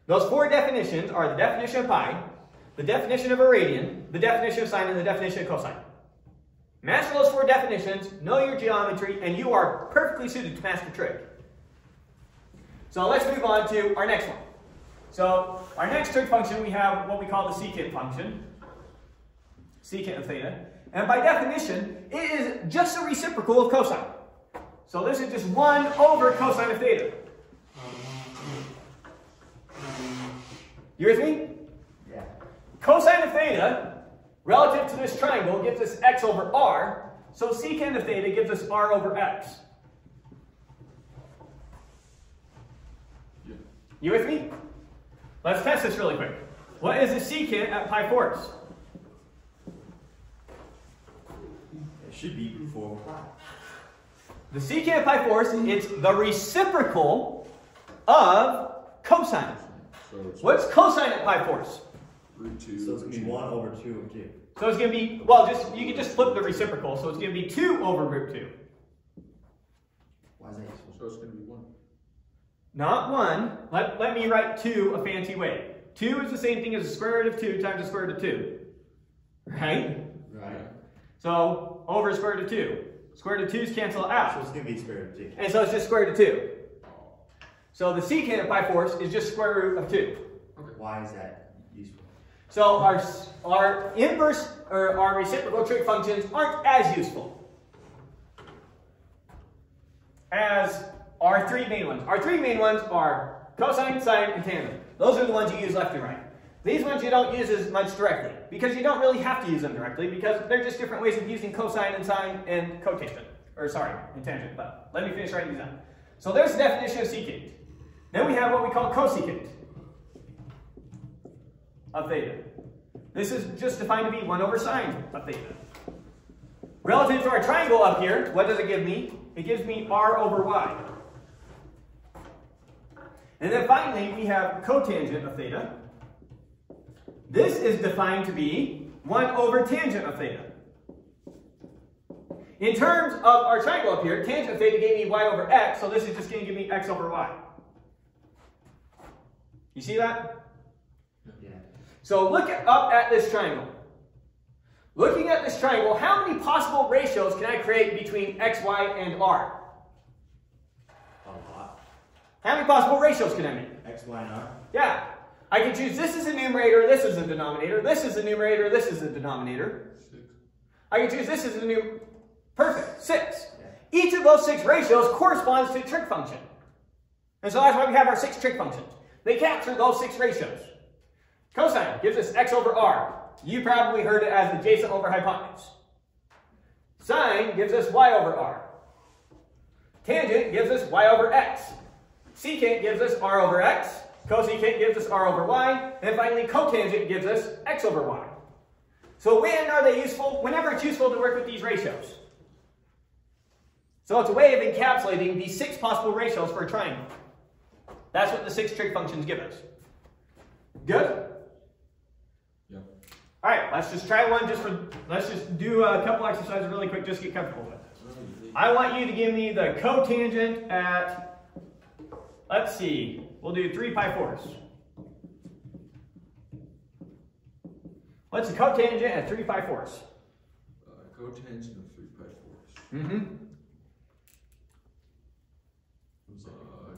Those 4 definitions are the definition of pi, the definition of a radian, the definition of sine, and the definition of cosine. Master those 4 definitions, know your geometry, and you are perfectly suited to master trig. So let's move on to our next one. So our next trig function, we have what we call the secant function, secant of theta. And by definition, it is just a reciprocal of cosine. So this is just 1 over cosine of theta. You with me? Yeah. Cosine of theta, relative to this triangle, gives us x over r. So secant of theta gives us r over x. Yeah. You with me? Let's test this really quick. What is the secant at pi fourths? It should be 4 pi. The secant at pi fourths, it's the reciprocal of cosine. So it's What's cosine at pi fourths? root 2. So it's going to be 1 over 2 over 2. So it's going to be, well, you can just flip the reciprocal. So it's going to be 2 over root 2. Why is that useful? So it's going to be 1. Not 1. Let me write 2 a fancy way. 2 is the same thing as the square root of 2 times the square root of 2. Right? Right. So over square root of 2. Square root of 2's cancel So out. it's going to be square root of 2. And so it's just square root of 2. So the secant at pi fourths is just square root of 2. Why is that useful? So our inverse or our reciprocal trig functions aren't as useful as our 3 main ones. Our 3 main ones are cosine, sine, and tangent. Those are the ones you use left and right. These ones you don't use as much directly because you don't really have to use them directly because they're just different ways of using cosine and sine and cotangent. Or sorry, and tangent, but let me finish writing these down. So there's the definition of secant. Then we have what we call cosecant of theta. This is just defined to be 1 over sine of theta. Relative to our triangle up here, what does it give me? It gives me r over y. And then finally, we have cotangent of theta. This is defined to be 1 over tangent of theta. In terms of our triangle up here, tangent of theta gave me y over x, so this is just going to give me x over y. You see that? Yeah. So look up at this triangle. Looking at this triangle, how many possible ratios can I create between x, y, and r? A lot. How many possible ratios can I make? X, Y, and R. Yeah. I can choose this is a numerator, this is a denominator, this is a numerator, this is a denominator. 6. I can choose this is a new. Perfect. 6. Yeah. Each of those 6 ratios corresponds to a trig function. And so that's why we have our 6 trig functions. They capture those 6 ratios. Cosine gives us x over r. You probably heard it as adjacent over hypotenuse. Sine gives us y over r. Tangent gives us y over x. Secant gives us r over x. Cosecant gives us r over y. And finally, cotangent gives us x over y. So when are they useful? Whenever it's useful to work with these ratios. So it's a way of encapsulating these 6 possible ratios for a triangle. That's what the 6 trig functions give us. Good? Yeah. All right, let's just try one let's just do a couple exercises really quick, just get comfortable with it. I want you to give me the cotangent at, let's see, we'll do 3 pi fourths. What's the cotangent at 3 pi fourths? Cotangent of 3 pi fourths. Mm-hmm.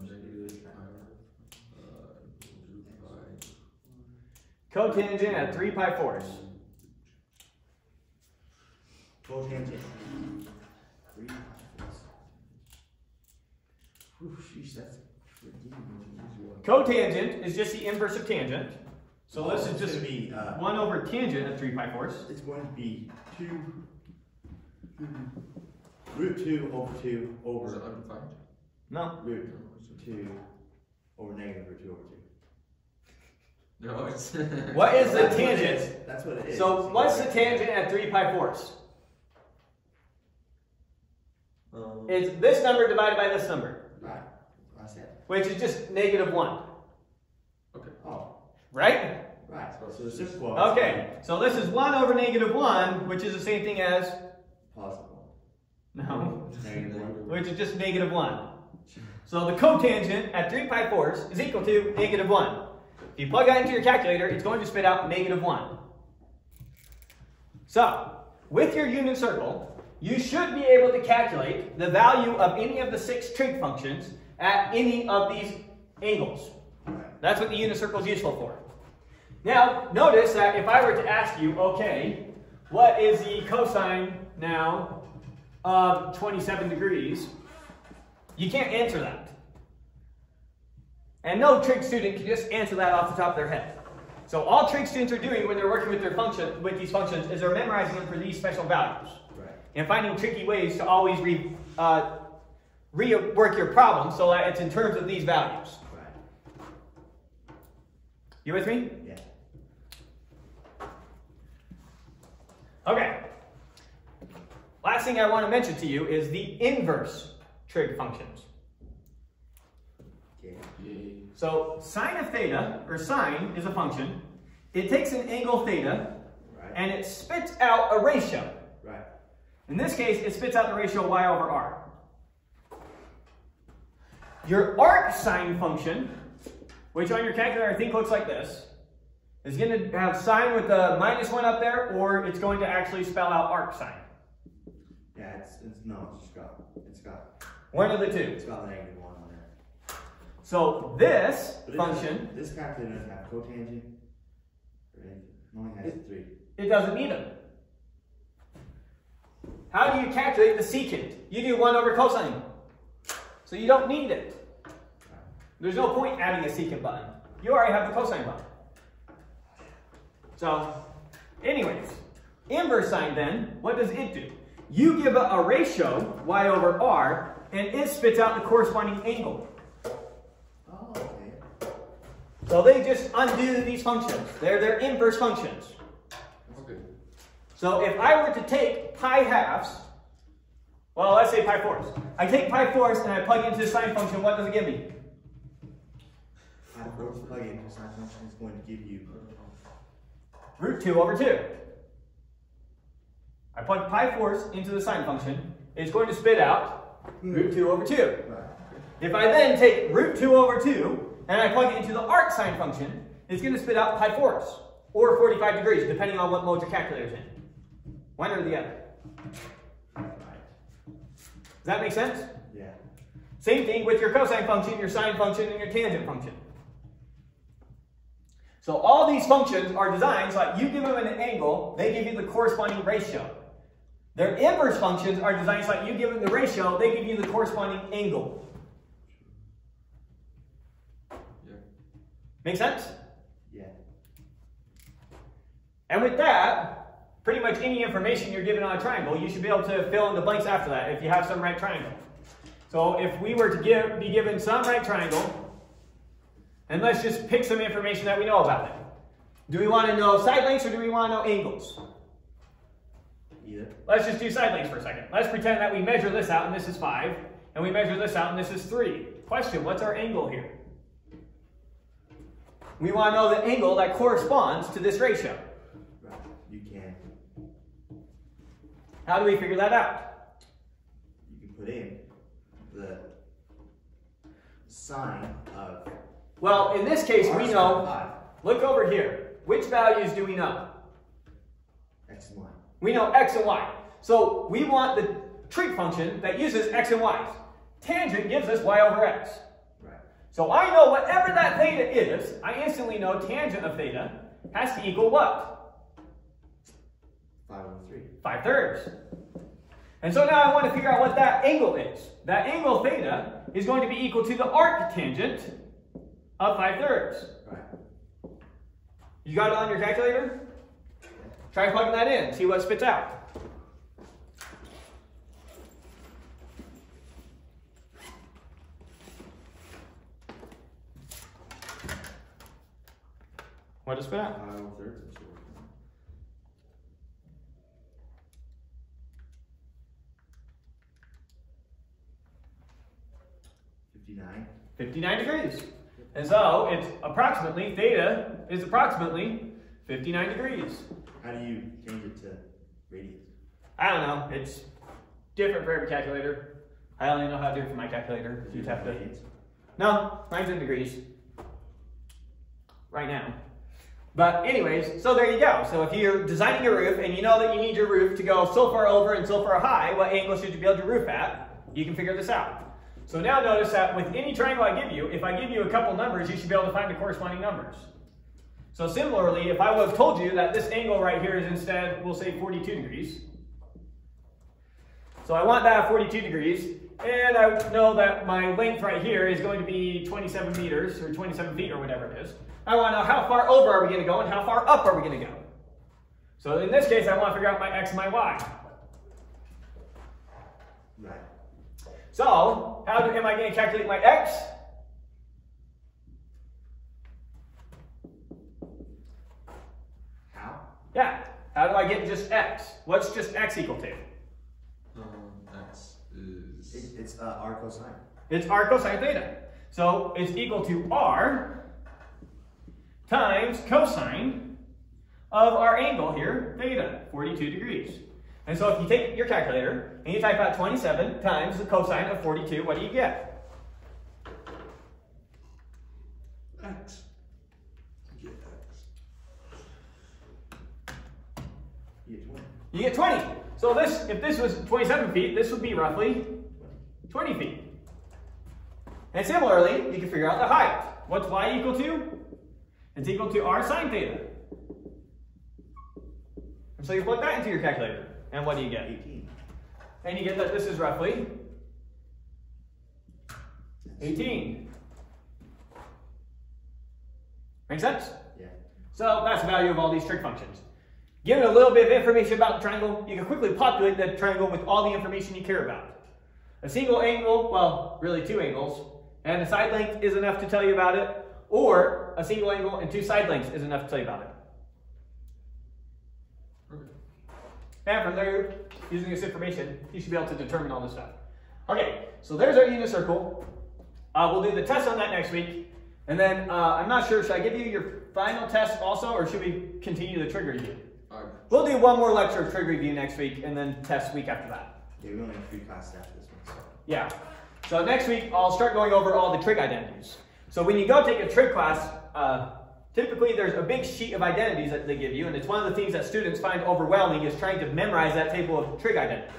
Negative pi. Cotangent at 3 pi fourths. Cotangent. 3 pi fourths. Whew, sheesh, that's pretty easy one. Cotangent is just the inverse of tangent. So this is It's just gonna be, 1 over tangent at 3 pi fourths. it's going to be 2 root 2 over 2 Was it over undefined? No. root 2 over negative root 2 over 2. No, it's. What is the That's what it tangent? is. That's what it is. So what's the tangent at 3 pi fourths? It's this number divided by this number, Right. I said. which is just negative 1. Okay. Oh, Right? right. So it's just one. Okay, so this is 1 over negative 1, which is the same thing as, Possible. no, Negative 1. which is just negative 1. So the cotangent at 3 pi fourths is equal to negative 1. If you plug that into your calculator, it's going to spit out -1. So, with your unit circle, you should be able to calculate the value of any of the 6 trig functions at any of these angles. That's what the unit circle is useful for. Now, notice that if I were to ask you, okay, what is the cosine now of 27 degrees? You can't answer that. And no trig student can just answer that off the top of their head. So all trig students are doing when they're working with these functions is they're memorizing them for these special values. Right. And finding tricky ways to always rework your problem so that it's in terms of these values. Right. You with me? Yeah. Okay. Last thing I want to mention to you is the inverse trig functions. Okay. So sine of theta, or sine, is a function. It takes an angle theta, Right. and it spits out a ratio. Right. In this case, it spits out the ratio y over r. Your arc sine function, which on your calculator I think looks like this, is going to have sine with the -1 up there, or it's going to actually spell out arc sine. Yeah, it's got One of the two. it's got -1 on there. So this But it function, doesn't- this calculator doesn't have cotangent or anything. It only has 3. it doesn't need them. How do you calculate the secant? You do 1 over cosine. So you don't need it. There's no point adding a secant button. You already have the cosine button. So, anyways, inverse sine then, what does it do? You give a ratio, y over r, and it spits out the corresponding angle. Oh, okay. So they just undo these functions. They're their inverse functions. Okay. So if I were to take pi halves, well, let's say pi fourths. I take pi fourths and I plug into the sine function, what does it give me? Pi fourths plug in for sine function is going to give you Root 2 over 2. I plug pi fourths into the sine function, it's going to spit out root 2 over 2. right. If I then take root 2 over 2 and I plug it into the arc sine function, it's going to spit out pi fourths, or 45 degrees, depending on what mode your calculator's in. One or the other. Right. Does that make sense? Yeah. Same thing with your cosine function, your sine function, and your tangent function. So all these functions are designed so that you give them an angle, they give you the corresponding ratio. Their inverse functions are designed so that you give them the ratio, they give you the corresponding angle. Yeah. Make sense? Yeah. And with that, pretty much any information you're given on a triangle, you should be able to fill in the blanks after that if you have some right triangle. So if we were to be given some right triangle, and let's just pick some information that we know about it. Do we want to know side lengths or do we want to know angles? Either. Let's just do side lengths for a second. Let's pretend that we measure this out and this is 5, and we measure this out and this is 3. Question, what's our angle here? We want to know the angle that corresponds to this ratio. Right. You can. How do we figure that out? You can put in the sine of. Well, in this case, we know, 5. look over here. Which values do we know? X and Y. We know x and y. So we want the trig function that uses x and y's. Tangent gives us y over x. Right. So I know whatever that theta is, I instantly know tangent of theta has to equal what? 5 over 3. 5/3. And so now I want to figure out what that angle is. That angle theta is going to be equal to the arc tangent of 5/3. Right. You got it on your calculator? Try plugging that in, see what it spits out. What does it spit out? 5 over 3. That's what we're doing. 59. 59 degrees. And so it's approximately, theta is approximately 59 degrees. How do you change it to radians? I don't know, it's different for every calculator. I only know how to do it for my calculator. Do You'd you have to. radians? No, mine's in degrees. right now. But anyways, so there you go. So if you're designing your roof and you know that you need your roof to go so far over and so far high, what angle should you be able to roof at? You can figure this out. So now notice that with any triangle I give you, if I give you a couple numbers, you should be able to find the corresponding numbers. So similarly, if I would have told you that this angle right here is instead, we'll say 42 degrees. So I want that at 42 degrees, and I know that my length right here is going to be 27 meters, or 27 feet, or whatever it is. I want to know how far over are we going to go, and how far up are we going to go. So in this case, I want to figure out my x and my y. Right. So, how am I going to calculate my x? How? Yeah, how do I get just x? What's just x equal to? X is... It's r cosine. It's r cosine theta. So, it's equal to r times cosine of our angle here, theta, 42 degrees. And so if you take your calculator and you type out 27 times the cosine of 42, what do you get? X. You get X. You get 20. You get 20. So this, if this was 27 feet, this would be roughly 20 feet. And similarly, you can figure out the height. What's y equal to? It's equal to r sine theta. And so you plug that into your calculator. And what do you get? 18. And you get that this is roughly 18. Make sense? Yeah. So that's the value of all these trig functions. Given a little bit of information about the triangle, you can quickly populate that triangle with all the information you care about. A single angle, well, really two angles, and a side length is enough to tell you about it, or a single angle and two side lengths is enough to tell you about it. And from there, using this information, you should be able to determine all this stuff. Okay, so there's our unit circle. We'll do the test on that next week. And then, I'm not sure, should I give you your final test also, or should we continue the trig review? We'll do one more lecture of trig review next week, and then test week after that. Yeah, we only have 3 classes after this one. So. Yeah. So next week, I'll start going over all the trig identities. So when you go take a trig class, typically there's a big sheet of identities that they give you, and it's one of the things that students find overwhelming is trying to memorize that table of trig identities.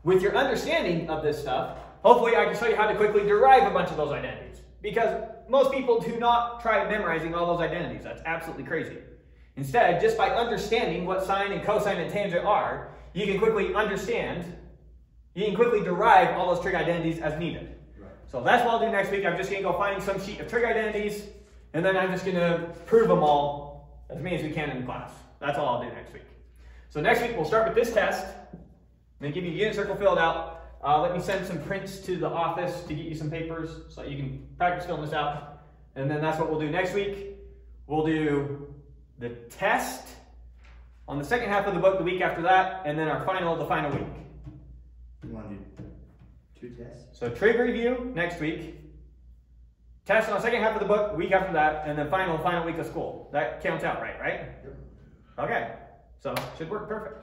With your understanding of this stuff, hopefully I can show you how to quickly derive a bunch of those identities. Because most people do not try memorizing all those identities. That's absolutely crazy. Instead, just by understanding what sine and cosine and tangent are, you can quickly derive all those trig identities as needed. Right. So that's what I'll do next week. I'm just going to go find some sheet of trig identities, and then I'm just going to prove them all as many as we can in the class. That's all I'll do next week. So next week, we'll start with this test, then give you a unit circle filled out. Let me send some prints to the office to get you some papers so you can practice filling this out. And then that's what we'll do next week. We'll do the test on the second half of the book the week after that, and then our final the final week. You want to do 2 tests? So trig review next week, test on the second half of the book the week after that, and then final week of school. That counts out right? Yep. Okay, so should work perfect.